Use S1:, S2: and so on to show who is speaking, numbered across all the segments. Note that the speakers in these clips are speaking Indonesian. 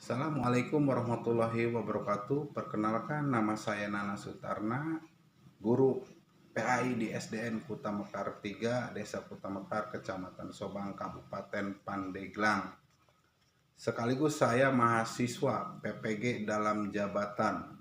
S1: Assalamualaikum warahmatullahi wabarakatuh. Perkenalkan, nama saya Nana Sutarna, guru PAI di SDN Kuta Mekar 3, Desa Kuta Mekar, Kecamatan Sobang, Kabupaten Pandeglang. Sekaligus saya mahasiswa PPG dalam jabatan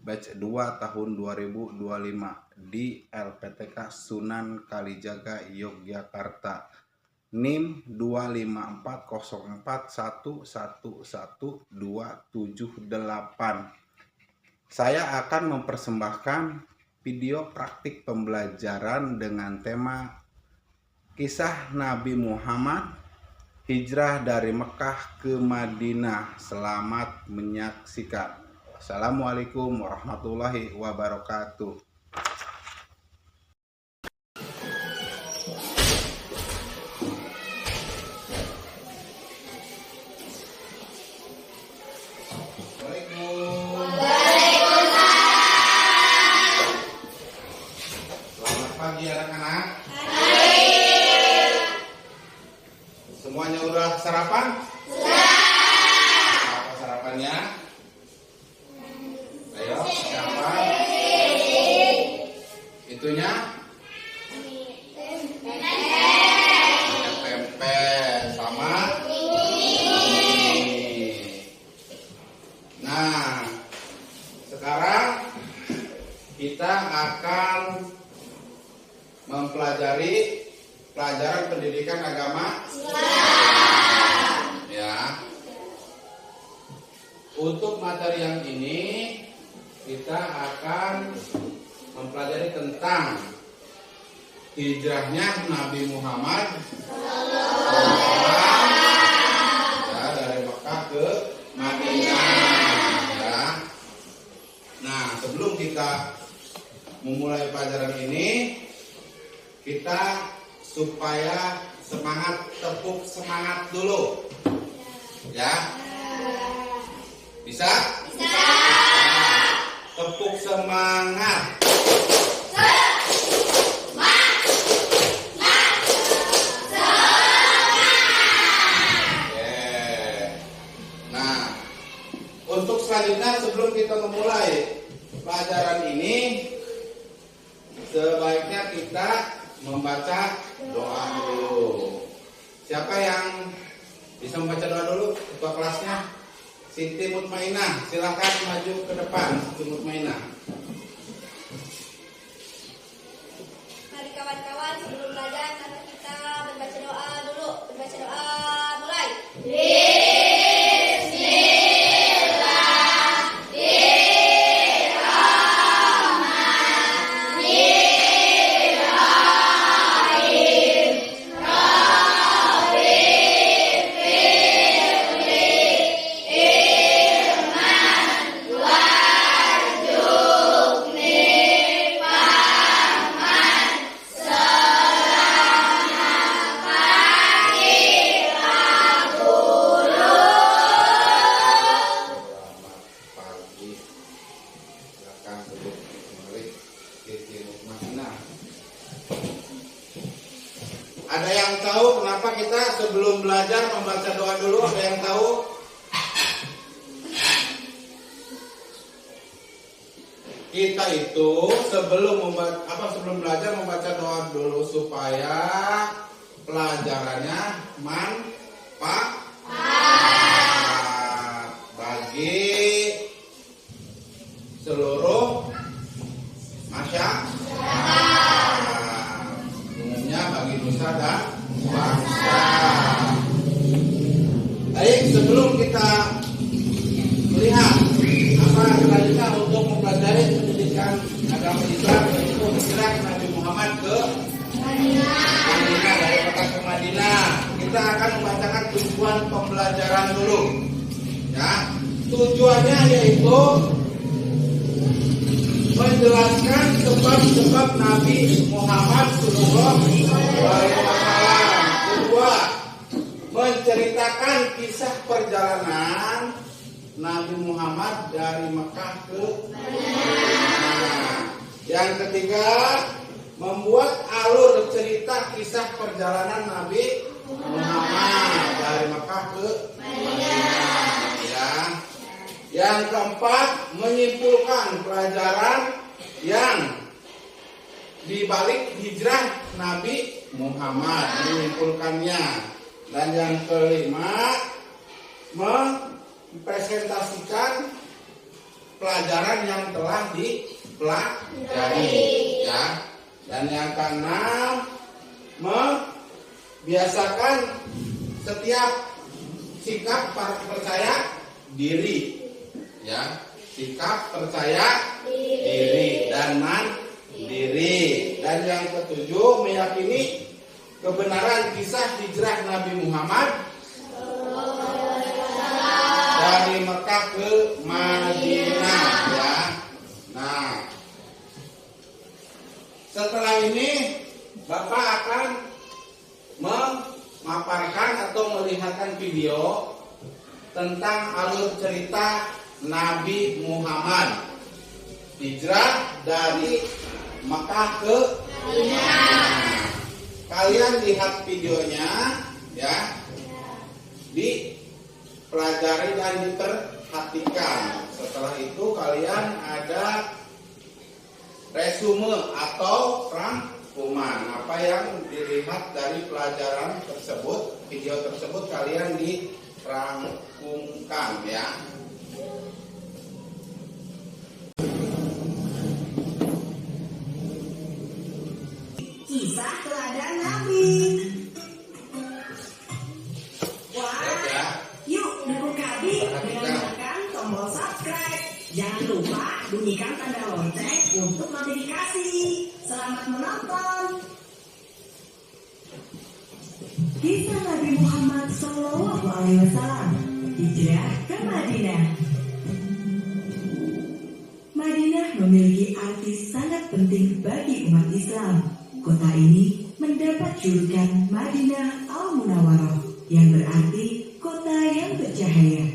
S1: batch 2 tahun 2025 di LPTK Sunan Kalijaga, Yogyakarta. NIM 25401111278. Saya akan mempersembahkan video praktik pembelajaran dengan tema Kisah Nabi Muhammad Hijrah dari Mekah ke Madinah. Selamat menyaksikan. Assalamualaikum warahmatullahi wabarakatuh. Pagi anak-anak. Semuanya udah sarapan? Sudah. Apa sarapannya? Ayo, siapa? Itunya? Tempe sama? Nah, sekarang kita akan mempelajari pelajaran pendidikan agama Islam. Ya. Untuk materi yang ini kita akan mempelajari tentang hijrahnya Nabi Muhammad ya, dari Mekah ke Madinah. Ya. Nah, sebelum kita memulai pelajaran ini, kita supaya semangat, tepuk semangat dulu. Ya. Bisa? Bisa. Nah, tepuk semangat. Oke. Nah, untuk selanjutnya sebelum kita memulai pelajaran ini, sebaiknya kita membaca doa dulu. Siapa yang bisa membaca doa dulu? Ketua kelasnya Siti Mutmainah, silakan maju ke depan. Siti Mutmainah.
S2: Mari kawan-kawan, sebelum belajar mari kita membaca doa dulu. Membaca doa mulai.
S1: Ada yang tahu kenapa kita sebelum belajar membaca doa dulu? Ada yang tahu? Kita itu sebelum belajar membaca doa dulu supaya pelajarannya manfaat bagi seluruh masyarakat, umumnya bagi nusa dan bangsa. Baik, sebelum kita melihat apa selanjutnya untuk mempelajari pendidikan agama Islam, yaitu hijrah Nabi Muhammad ke Madinah, dari Mekah ke Madinah, kita akan membacakan tujuan pembelajaran dulu. Ya, tujuannya yaitu menjelaskan sebab-sebab Nabi Muhammad Sallallahu Alaihi Wasallam. Kedua, menceritakan kisah perjalanan Nabi Muhammad dari Mekah ke Madinah. Yang ketiga, membuat alur cerita kisah perjalanan Nabi Muhammad dari Mekah ke Madinah. ya. Yang keempat, menyimpulkan pelajaran yang dibalik hijrah Nabi Muhammad, menyimpulkannya. Dan yang kelima, mempresentasikan pelajaran yang telah dipelajari, ya. Dan yang keenam, membiasakan setiap sikap percaya diri, ya, sikap percaya diri dan mandiri. Dan yang ketujuh, meyakini kebenaran kisah hijrah Nabi Muhammad dari Mekah ke Madinah, ya. Nah, setelah ini Bapak akan memaparkan atau melihatkan video tentang alur cerita Nabi Muhammad hijrah dari Mekah ke Madinah. Kalian lihat videonya, ya, dipelajari dan diperhatikan. Setelah itu kalian ada resume atau rangkuman apa yang dilihat dari pelajaran tersebut, video tersebut kalian dirangkumkan, ya.
S3: Kisah teladan Nabi. Wah,
S1: Ya.
S3: yuk dukung kami dengan menekan tombol subscribe. Jangan lupa bunyikan tanda lonceng untuk notifikasi. Selamat menonton. Kisah Nabi Muhammad SAW hijrah ke Madinah. Madinah memiliki arti sangat penting bagi umat Islam. Kota ini mendapat julukan Madinah Al-Munawwarah yang berarti kota yang bercahaya.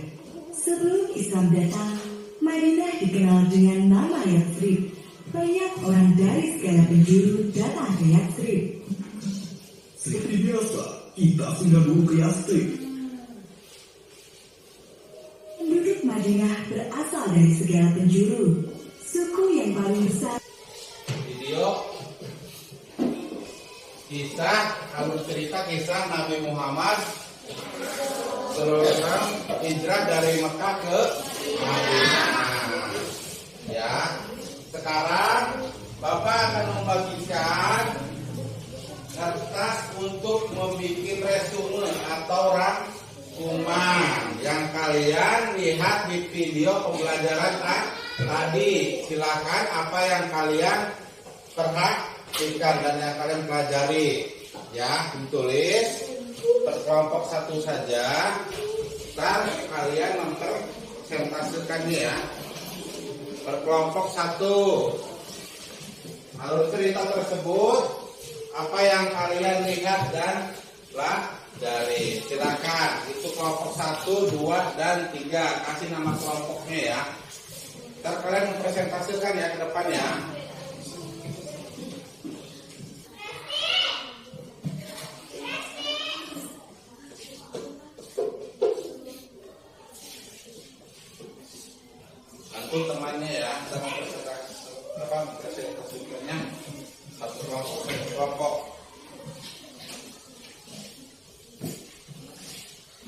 S3: Sebelum Islam datang, Madinah dikenal dengan nama Yathrib. Banyak orang dari segala penjuru datang ke Yathrib.
S4: Seperti biasa, kita singgah dulu ke Yathrib.
S3: Penduduk Madinah berasal dari segala penjuru. Suku yang paling besar
S1: Video kisah alur cerita kisah Nabi Muhammad SAW hijrah dari Mekah ke Madinah. Ya, sekarang Bapak akan membagikan kertas untuk membuat resume atau rangkuman yang kalian lihat di video pembelajaran tadi. Silakan apa yang kalian perhatikan dan yang kalian pelajari, ya, ditulis per kelompok satu saja. Ntar kalian mempresentasikannya, ya, per kelompok satu. Alur cerita tersebut apa yang kalian lihat dan pelajari. Silakan, itu kelompok 1, 2, dan 3. Kasih nama kelompoknya, ya. Ntar kalian mempresentasikan, ya, ke depannya. Bantu temannya, ya, kita mempresentasikannya satu kelompok.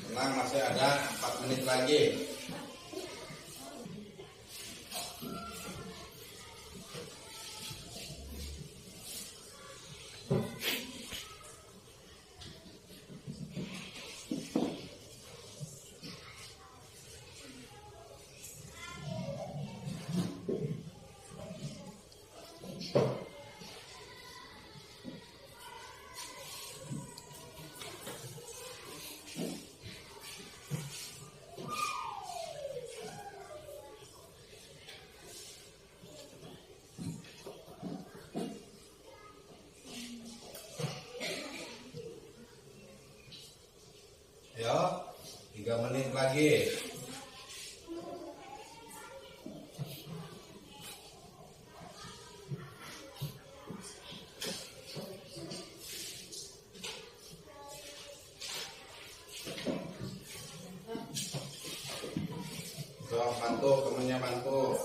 S1: Tenang, masih ada 4 menit lagi. Yo, 3 menit lagi. bantu temennya bantu.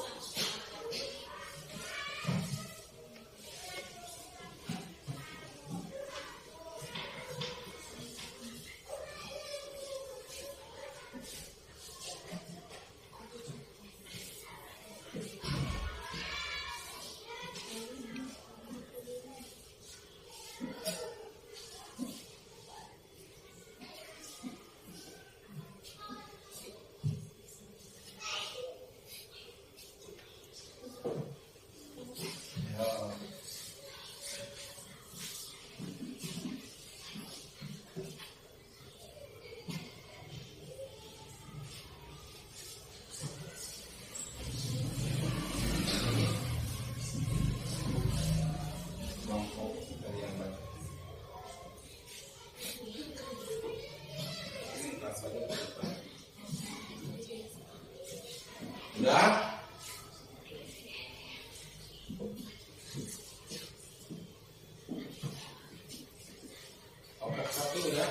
S1: Udah? Kelompok 1 udah?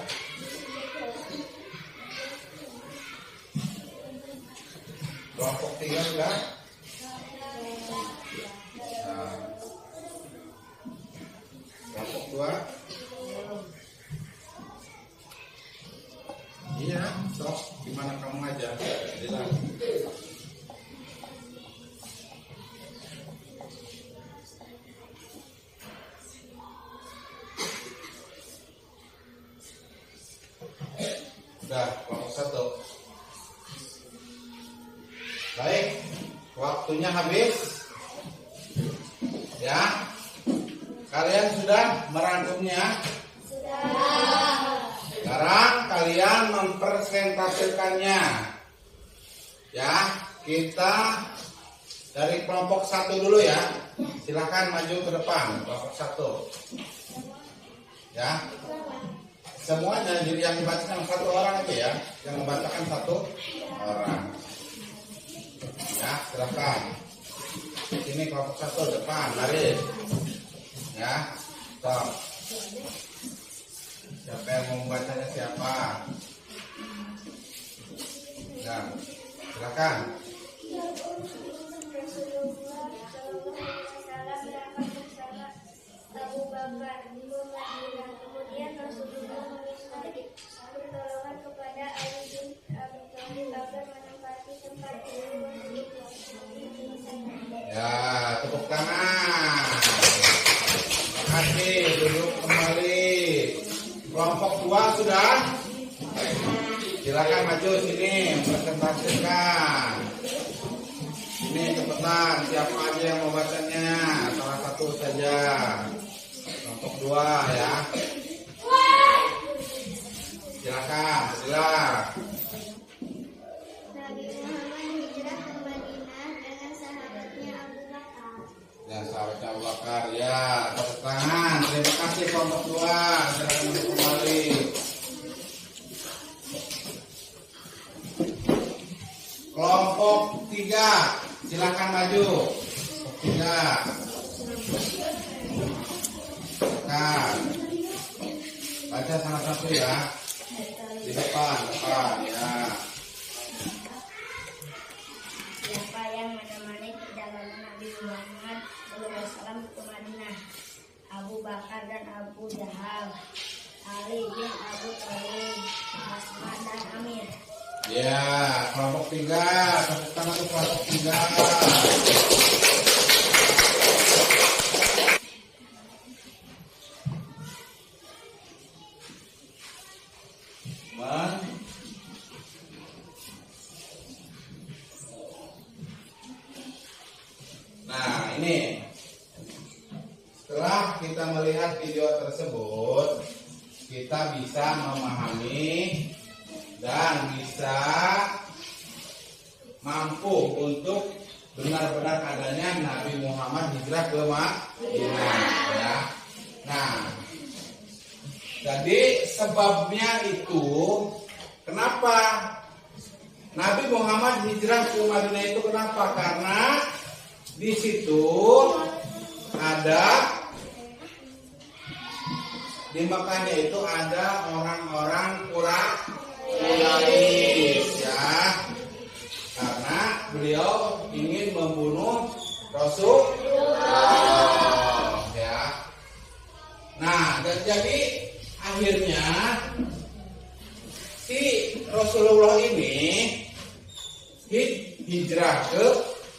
S1: Kelompok 3 udah? Nah. Kelompok 2? Iya, sok. Gimana kamu aja? Bilang. Udah, kelompok 1. Baik, waktunya habis. Ya, kalian sudah merangkumnya? Sudah. Sekarang kalian mempresentasikannya. Ya, kita dari kelompok 1 dulu ya. Silakan maju ke depan, kelompok 1. Ya. Semuanya, jadi yang dibacakan 1 orang aja ya. Yang membacakan 1 orang. Ya, silakan. Ini kelompok 1 depan, baris. Ya, stop. Siapa yang mau membacanya siapa? Ya, silakan.
S2: Abu Bakar di Madinah. Kemudian Rasulullah pertolongan kepada Ali bin Abi Thalib agar menempati tempat itu.
S1: Ya, tepuk tangan. Terima kasih, duduk kembali. Kelompok 2 sudah? Silakan maju sini, presentasikan. Ini cepetan, siapa aja yang mau bacanya? Salah satu saja. Kelompok 2 ya. Silakan, silakan.
S2: Nabi Muhammad hijrah ke Madinah dengan sahabatnya Abu Bakar.
S1: Ya, sahabatnya Abu Bakar. Ya, tepuk tangan. Terima kasih kelompok 2. Silakan duduk kembali. Kelompok 3, silakan maju. Kelompok 3. Silakan. Baca salah satu ya. Di depan ya.
S2: Siapa yang menemani perjalanan Nabi Muhammad SAW ke Madinah? Abu Bakar dan Abu Jahal, Ali bin Abu Thalib, Asma dan Amir.
S1: Ya, kelompok 3. Tepuk tangan untuk kelompok 3. Nah, ini setelah kita melihat video tersebut, kita bisa memahami dan bisa mampu untuk benar-benar adanya Nabi Muhammad hijrah ke Madinah ya. Nah, jadi sebabnya itu kenapa Nabi Muhammad hijrah ke Madinah itu kenapa? Karena di situ ada, di Mekahnya itu ada orang-orang Quraisy ya. Karena beliau ingin membunuh Rasulullah, ya. Nah, dan jadi akhirnya si Rasulullah ini hijrah ke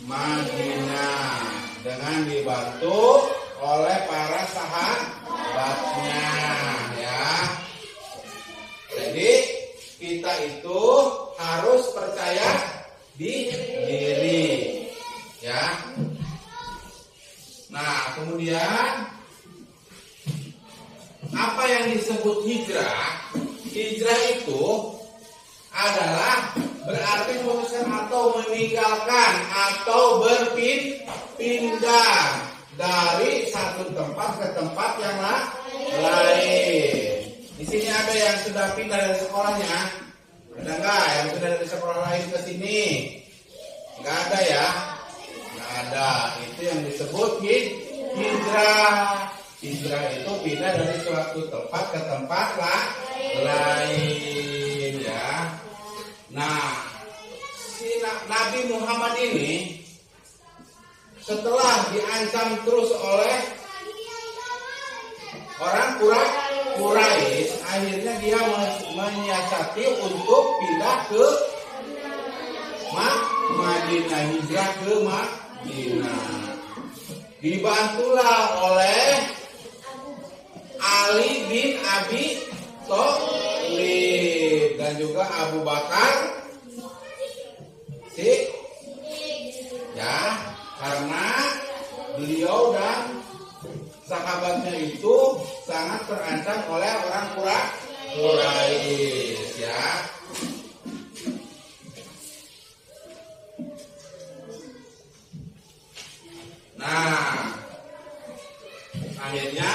S1: Madinah dengan dibantu oleh para sahabatnya, ya. Jadi kita itu harus percaya diri, ya. Nah, kemudian apa yang disebut hijrah? Hijrah itu adalah berarti memutuskan atau meninggalkan atau berpindah dari satu tempat ke tempat yang lain. Di sini ada yang sudah pindah dari sekolahnya? Ada nggak yang sudah dari sekolah lain ke sini? Nggak ada ya? Nggak ada. Itu yang disebut hijrah. Hijrah itu pindah dari suatu tempat ke tempat lain, ya. Nah, si Nabi Muhammad ini setelah diancam terus oleh orang Quraisy, akhirnya dia menyiasati untuk pindah ke Madinah, hijrah ke Madinah. Dibantulah oleh Ali bin Abi Thalib dan juga Abu Bakar ya, karena beliau dan sahabatnya itu sangat terancam oleh orang Quraisy, ya. Nah, akhirnya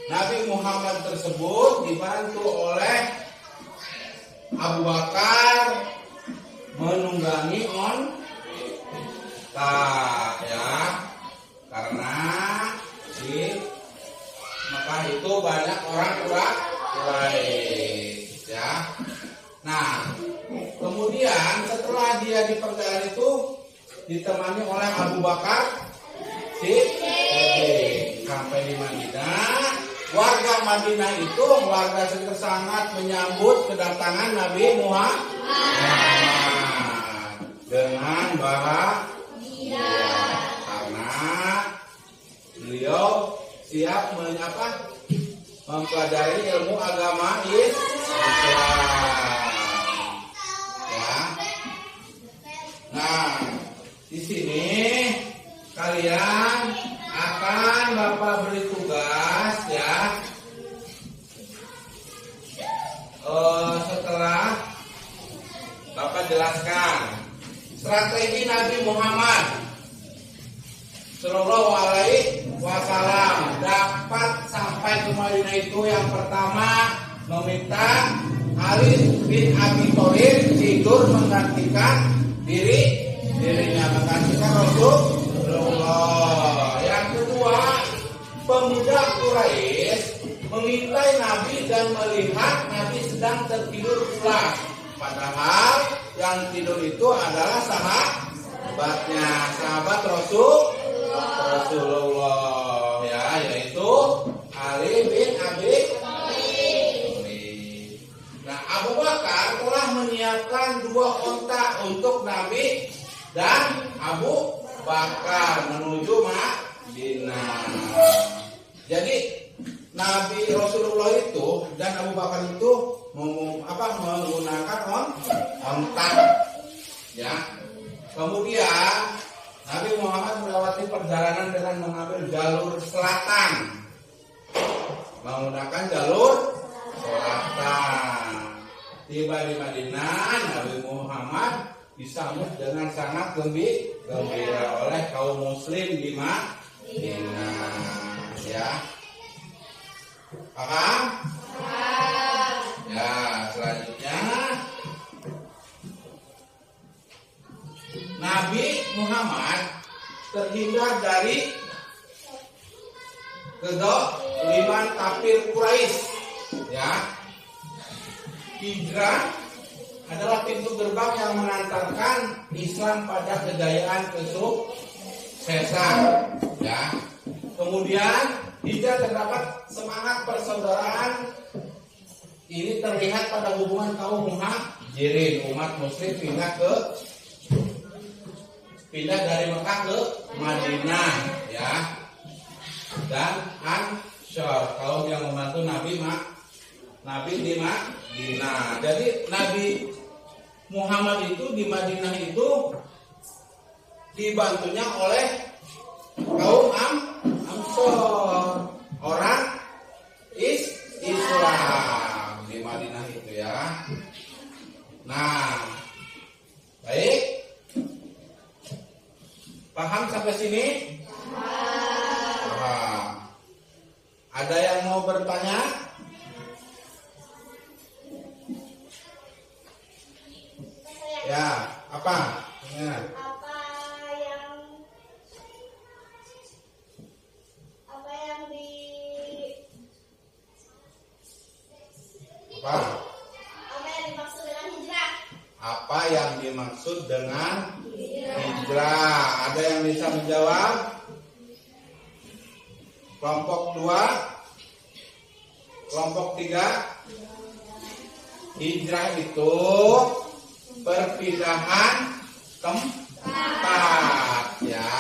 S1: Nabi Muhammad tersebut dibantu oleh Abu Bakar menunggangi onta, ya, karena di Mekah itu banyak orang Quraisy, ya. Nah, kemudian setelah dia di perjalanan itu ditemani oleh Abu Bakar sampai di Madinah. Warga Madinah itu warga sangat menyambut kedatangan Nabi Muhammad dengan bahagia karena beliau siap mempelajari ilmu agama Islam, ya. Nah, di sini kalian akan Bapak beri tugas, ya. Setelah Bapak jelaskan strategi Nabi Muhammad Sallallahu Alaihi Wasallam dapat sampai ke Madinah itu, yang pertama meminta Ali bin Abi Thalib tidur menggantikan dirinya, menggantikan Rasulullah. Yang kedua, pemuda Quraisy mengintai Nabi dan melihat Nabi sedang tertidur pulas, padahal yang tidur itu adalah sahabatnya, sahabat Rasulullah, ya, yaitu Ali bin Abi Thalib. Nah, Abu Bakar telah menyiapkan 2 onta untuk Nabi dan Abu Bakar menuju Madinah. Jadi Nabi Rasulullah itu dan Abu Bakar itu menggunakan onta, ya. Kemudian Nabi Muhammad melewati perjalanan dengan mengambil jalur selatan, menggunakan jalur selatan. Tiba di Madinah, Nabi Muhammad disambut dengan sangat gembira oleh kaum muslim di Madinah, ya. Paham? Ya, selanjutnya Nabi Muhammad terhindar dari kezaliman kafir Quraisy, ya. Hijrah adalah pintu gerbang yang mengantarkan Islam pada kejayaan kesuksesan. Ya. Kemudian hijrah terdapat semangat persaudaraan. Ini terlihat pada hubungan kaum muhajirin, umat muslim pindah dari Mekah ke Madinah, ya. Dan Ansyar, kaum yang membantu Nabi di Madinah. Jadi Nabi Muhammad itu di Madinah itu dibantunya oleh kaum Ansor, orang Islam di Madinah itu, ya. Nah, baik, paham sampai sini? Paham. Ada yang mau bertanya? Ya, apa? Ya. Apa yang dimaksud dengan hijrah? Ada yang bisa menjawab? Kelompok 2, kelompok 3. Hijrah itu perpindahan tempat, ya,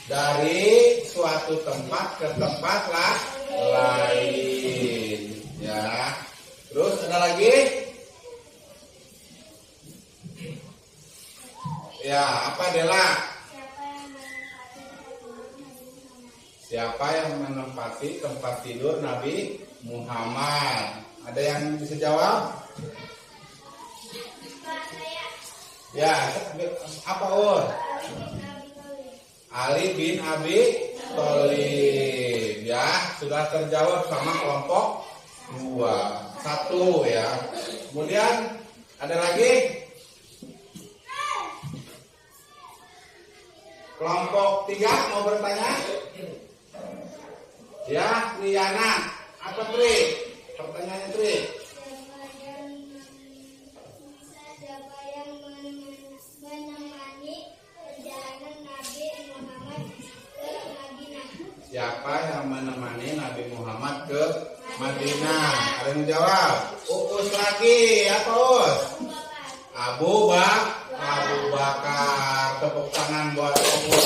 S1: dari suatu tempat ke tempat lain, ya. Terus ada lagi? Ya, apa Dela? Siapa yang menempati tempat tidur Nabi Muhammad? Ada yang bisa jawab? Ya, apa Ur? Ali bin Abi Thalib. Ya, sudah terjawab sama kelompok 2. 1, ya. Kemudian ada lagi? Kelompok 3 mau bertanya? Ya, Liana. Apa Tri? Pertanyaannya Tri.
S2: Siapa yang menemani perjalanan Nabi Muhammad ke Madinah?
S1: Siapa yang menemani Nabi Muhammad ke Madinah? Ada yang jawab? Uus lagi. Apa Us? Abu Bakar. Tepuk tangan buat Uus.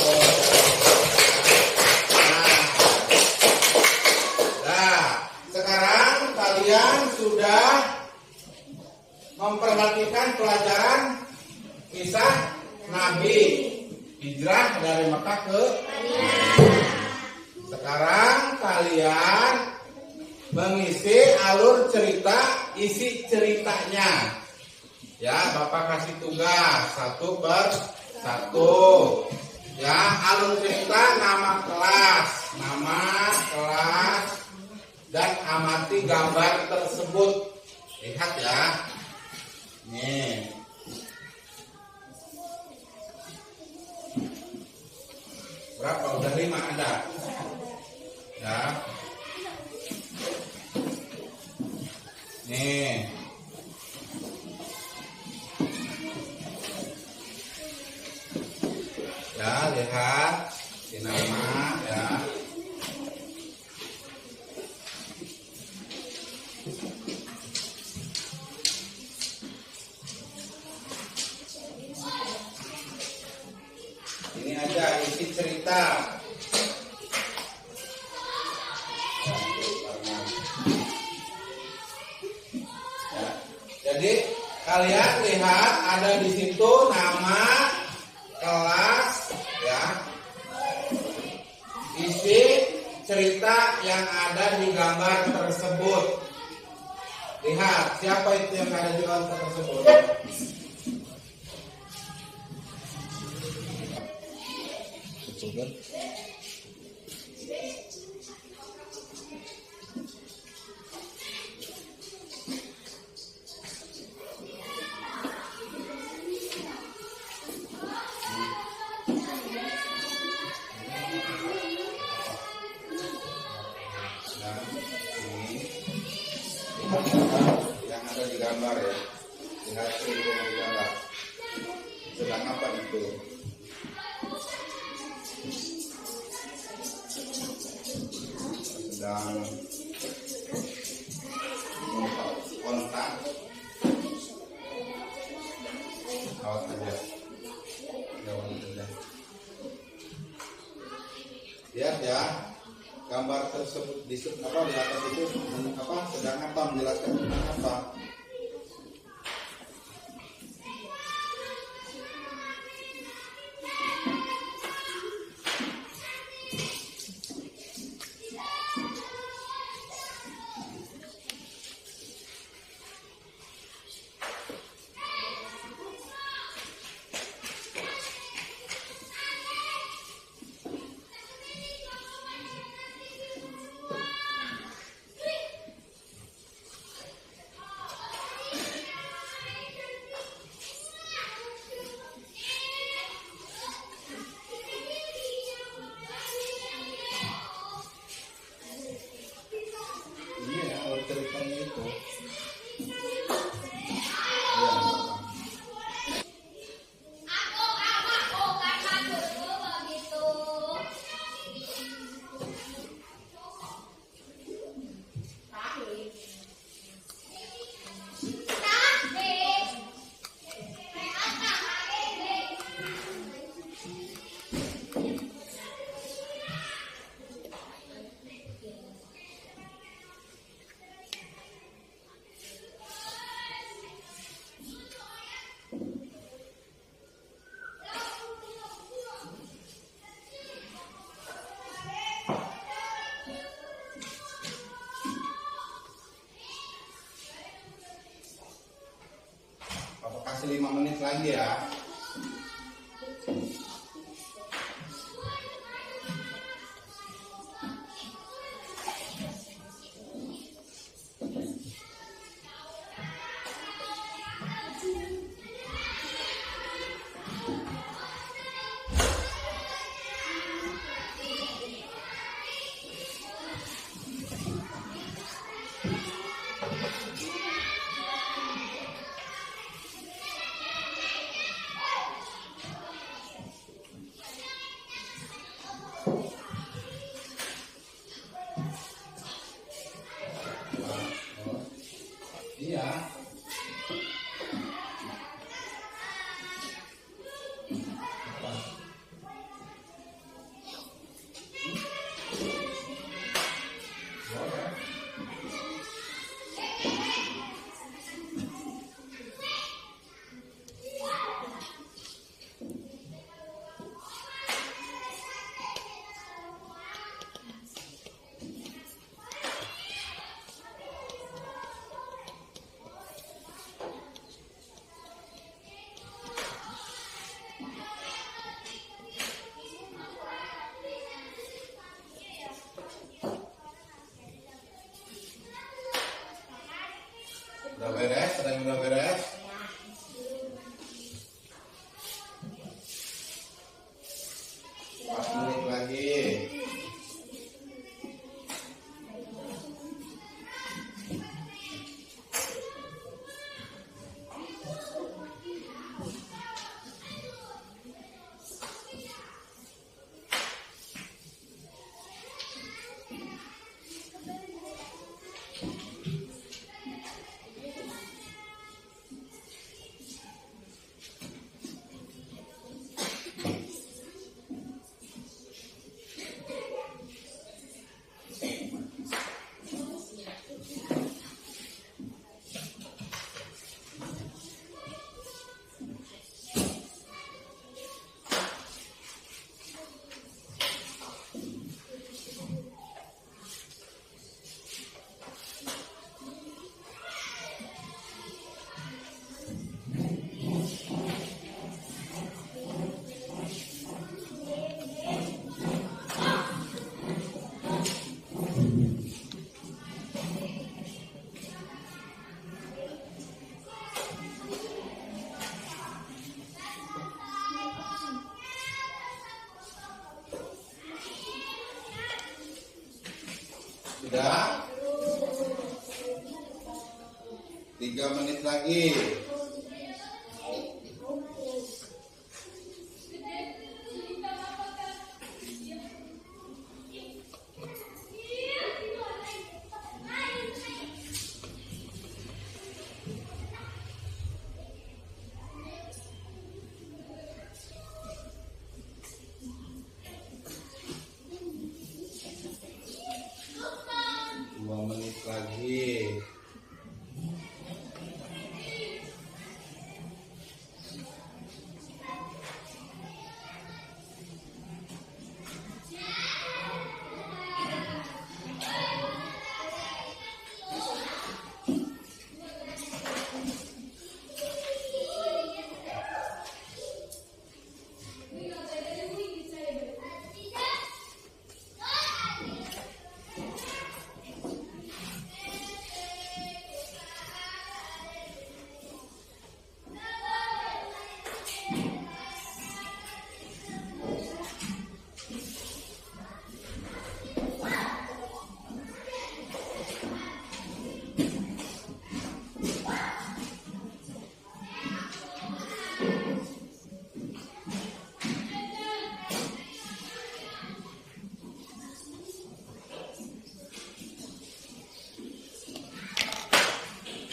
S1: Nah, sekarang kalian sudah memperhatikan pelajaran kisah Nabi hijrah dari Mekah ke Madinah. Sekarang kalian mengisi alur cerita, isi ceritanya. Ya, Bapak kasih tugas 1 per 1. Ya, alur cerita, nama kelas, dan amati gambar tersebut. Lihat ya. Nih. Berapa? Udah 5 ada. Ya. Nih. Ya, lihat di nama, ya. Ini aja isi cerita. Ya. Jadi kalian lihat ada di situ nama, kelas, ya. Isi cerita yang ada di gambar tersebut. Lihat siapa itu yang ada di gambar tersebut. Betul. Yang ada di gambar, ya. Lihat itu gambar. Sedang apa itu? Sedang kontak. Awas aja. Jauh aja. Lihat ya, gambar tersebut di atas itu apa? Sedang apa? Menjelaskan tentang apa? Ceritanya itu Papa kasih 5 menit lagi ya. Iya. Udah beres, sedang udah beres. Pas menit lagi. Sudah 3 menit lagi.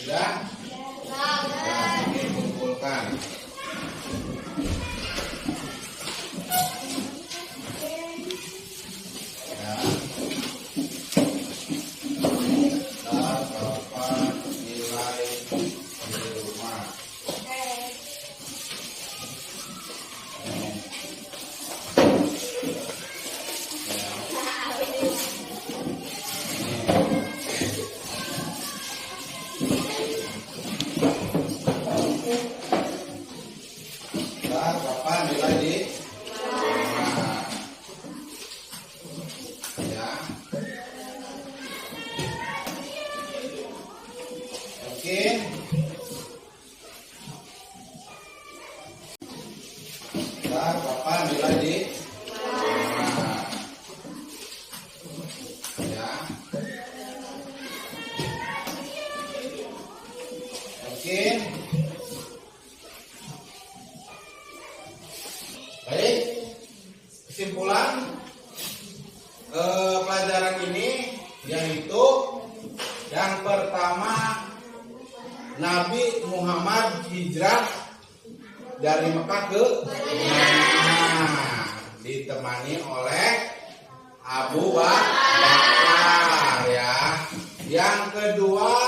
S1: Sudah? Sudah dikumpulkan. Ya. Berapa nilai di rumah? Berapa nilai di rumah? Ya. Oke. Berapa nilai di rumah? Ya. Oke. Baik, kesimpulan pelajaran ini yaitu yang pertama, Nabi Muhammad hijrah dari Mekah ke Madinah ditemani oleh Abu Bakar ya. Yang kedua,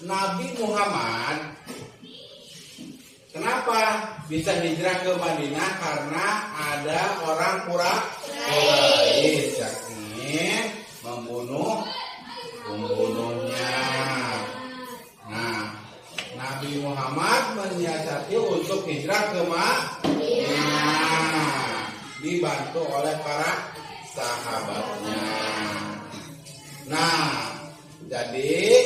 S1: Nabi Muhammad kenapa bisa hijrah ke Madinah? Karena ada orang Quraisy yang ingin membunuhnya. Nah, Nabi Muhammad menyiasati untuk hijrah ke Madinah, dibantu oleh para sahabatnya. Nah, jadi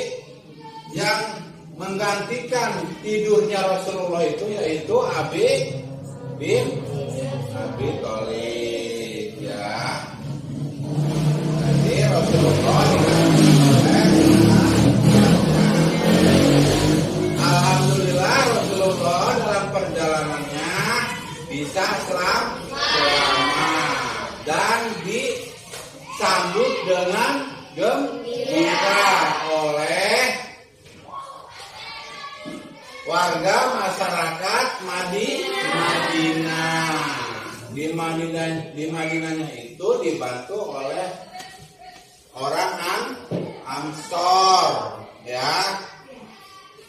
S1: yang menggantikan tidurnya Rasulullah itu yaitu Abi bin Abi Thalib ya. Jadi Rasulullah alhamdulillah Rasulullah dalam perjalanannya bisa selamat dan disambut dengan gembira oleh warga masyarakat Madinah. Di Madinahnya itu dibantu oleh orang Ansor ya.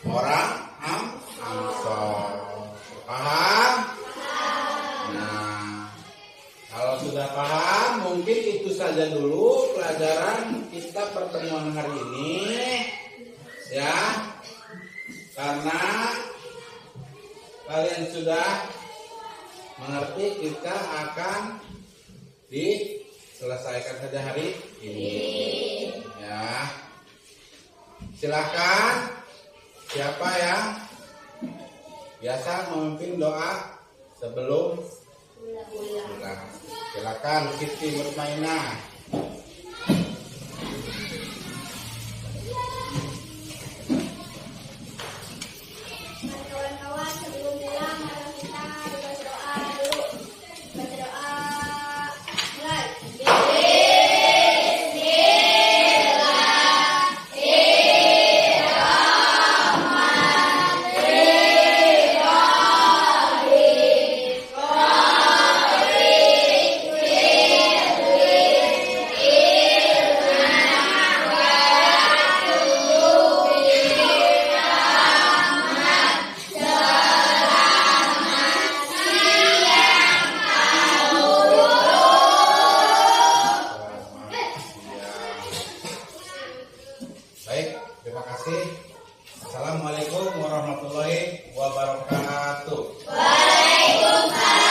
S1: Orang Ansor. Paham? Nah, kalau sudah paham, mungkin itu saja dulu pelajaran kita pertemuan hari ini ya. Karena kalian sudah mengerti, kita akan diselesaikan saja hari ini ya. Silakan, siapa yang biasa memimpin doa sebelum pulang? Silakan Siti Mutmainah.
S2: Kawan-kawan, sebelum pulang mari kita berdoa dulu. Berdoa mulai.
S1: Assalamualaikum warahmatullahi wabarakatuh.
S2: Waalaikumsalam.